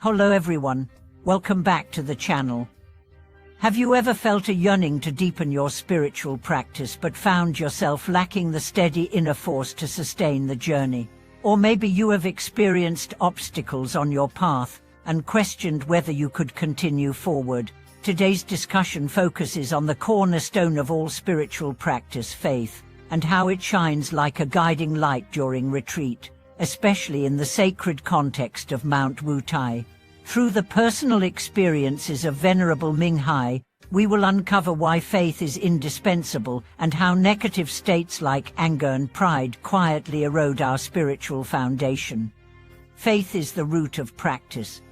Hello everyone, welcome back to the channel. Have you ever felt a yearning to deepen your spiritual practice but found yourself lacking the steady inner force to sustain the journey? Or maybe you have experienced obstacles on your path and questioned whether you could continue forward. Today's discussion focuses on the cornerstone of all spiritual practice, faith, and how it shines like a guiding light during retreat, especially in the sacred context of Mount Wutai. Through the personal experiences of Venerable Minghai, we will uncover why faith is indispensable and how negative states like anger and pride quietly erode our spiritual foundation. Faith is the root of practice.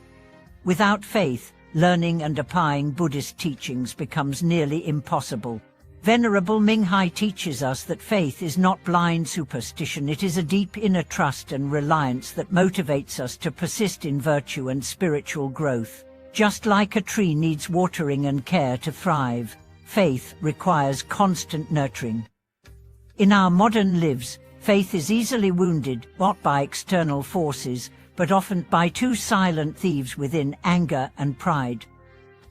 Without faith, learning and applying Buddhist teachings becomes nearly impossible. Venerable Minghai teaches us that faith is not blind superstition, it is a deep inner trust and reliance that motivates us to persist in virtue and spiritual growth. Just like a tree needs watering and care to thrive, faith requires constant nurturing. In our modern lives, faith is easily wounded, not by external forces, but often by two silent thieves within: anger and pride.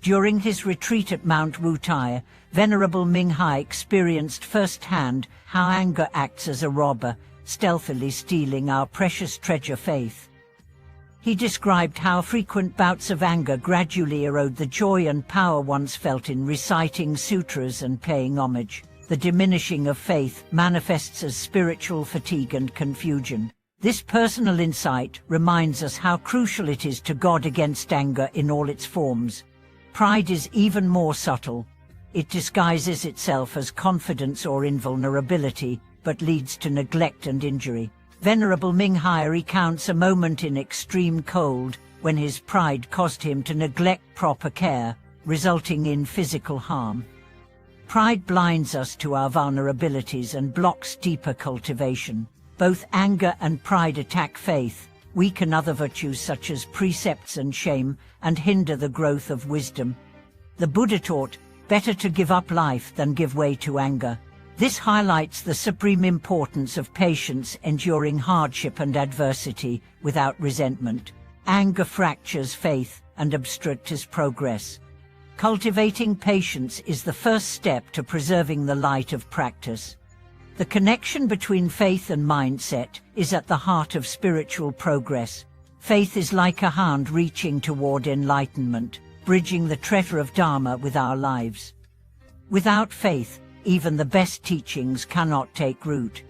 During his retreat at Mount Wutai, Venerable Minghai experienced firsthand how anger acts as a robber, stealthily stealing our precious treasure, faith. He described how frequent bouts of anger gradually erode the joy and power once felt in reciting sutras and paying homage. The diminishing of faith manifests as spiritual fatigue and confusion. This personal insight reminds us how crucial it is to guard against anger in all its forms. Pride is even more subtle. It disguises itself as confidence or invulnerability, but leads to neglect and injury. Venerable Minghai recounts a moment in extreme cold when his pride caused him to neglect proper care, resulting in physical harm. Pride blinds us to our vulnerabilities and blocks deeper cultivation. Both anger and pride attack faith, weaken other virtues such as precepts and shame, and hinder the growth of wisdom. The Buddha taught, better to give up life than give way to anger. This highlights the supreme importance of patience, enduring hardship and adversity without resentment. Anger fractures faith and obstructs progress. Cultivating patience is the first step to preserving the light of practice. The connection between faith and mindset is at the heart of spiritual progress. Faith is like a hand reaching toward enlightenment, bridging the treasure of Dharma with our lives. Without faith, even the best teachings cannot take root.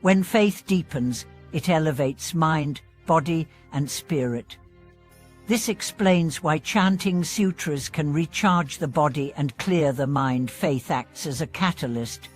When faith deepens, it elevates mind, body, and spirit. This explains why chanting sutras can recharge the body and clear the mind. Faith acts as a catalyst.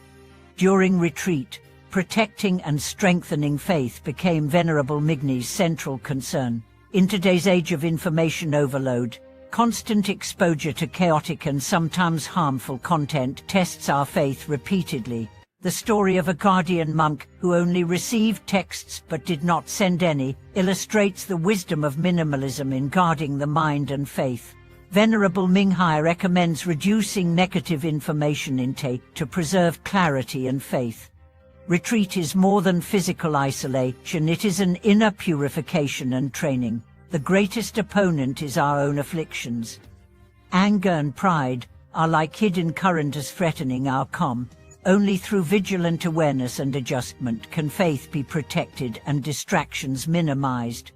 During retreat, protecting and strengthening faith became Venerable Minghai's central concern. In today's age of information overload, constant exposure to chaotic and sometimes harmful content tests our faith repeatedly. The story of a guardian monk who only received texts but did not send any illustrates the wisdom of minimalism in guarding the mind and faith. Venerable Minghai recommends reducing negative information intake to preserve clarity and faith. Retreat is more than physical isolation, it is an inner purification and training. The greatest opponent is our own afflictions. Anger and pride are like hidden currents threatening our calm. Only through vigilant awareness and adjustment can faith be protected and distractions minimized.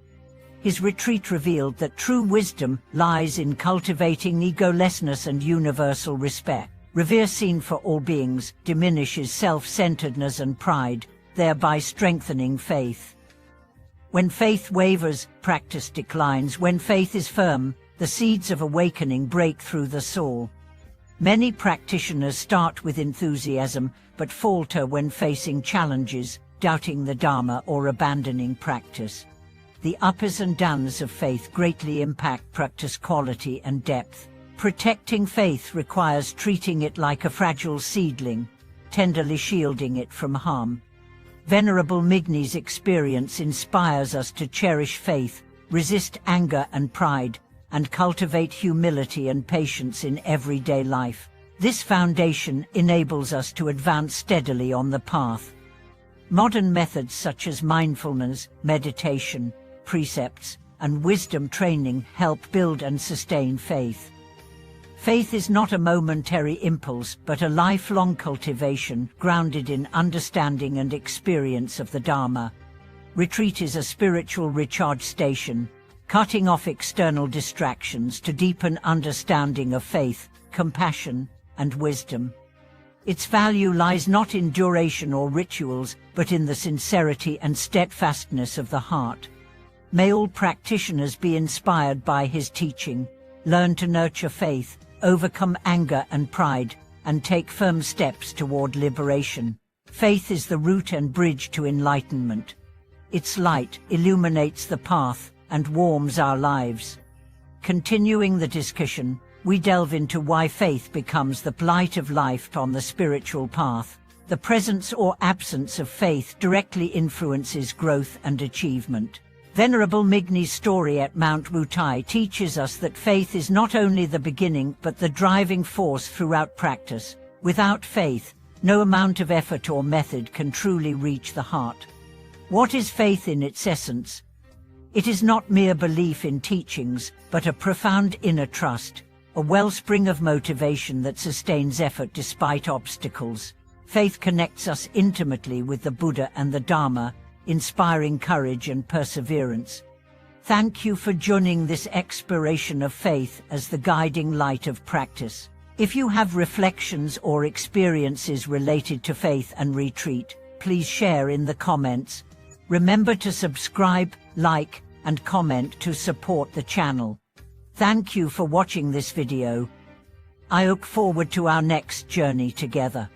His retreat revealed that true wisdom lies in cultivating egolessness and universal respect. Revere seen for all beings diminishes self-centeredness and pride, thereby strengthening faith. When faith wavers, practice declines. When faith is firm, the seeds of awakening break through the soul. Many practitioners start with enthusiasm, but falter when facing challenges, doubting the Dharma or abandoning practice. The ups and downs of faith greatly impact practice quality and depth. Protecting faith requires treating it like a fragile seedling, tenderly shielding it from harm. Venerable Minghai's experience inspires us to cherish faith, resist anger and pride, and cultivate humility and patience in everyday life. This foundation enables us to advance steadily on the path. Modern methods such as mindfulness, meditation, precepts, and wisdom training help build and sustain faith. Faith is not a momentary impulse, but a lifelong cultivation grounded in understanding and experience of the Dharma. Retreat is a spiritual recharge station, cutting off external distractions to deepen understanding of faith, compassion, and wisdom. Its value lies not in duration or rituals, but in the sincerity and steadfastness of the heart. May all practitioners be inspired by his teaching, learn to nurture faith, overcome anger and pride, and take firm steps toward liberation. Faith is the route and bridge to enlightenment. Its light illuminates the path and warms our lives. Continuing the discussion, we delve into why faith becomes the light of life on the spiritual path. The presence or absence of faith directly influences growth and achievement. Venerable Migni's story at Mount Wutai teaches us that faith is not only the beginning but the driving force throughout practice. Without faith, no amount of effort or method can truly reach the heart. What is faith in its essence? It is not mere belief in teachings, but a profound inner trust, a wellspring of motivation that sustains effort despite obstacles. Faith connects us intimately with the Buddha and the Dharma, inspiring courage and perseverance. Thank you for joining this exploration of faith as the guiding light of practice. If you have reflections or experiences related to faith and retreat, please share in the comments. Remember to subscribe, like, and comment to support the channel. Thank you for watching this video. I look forward to our next journey together.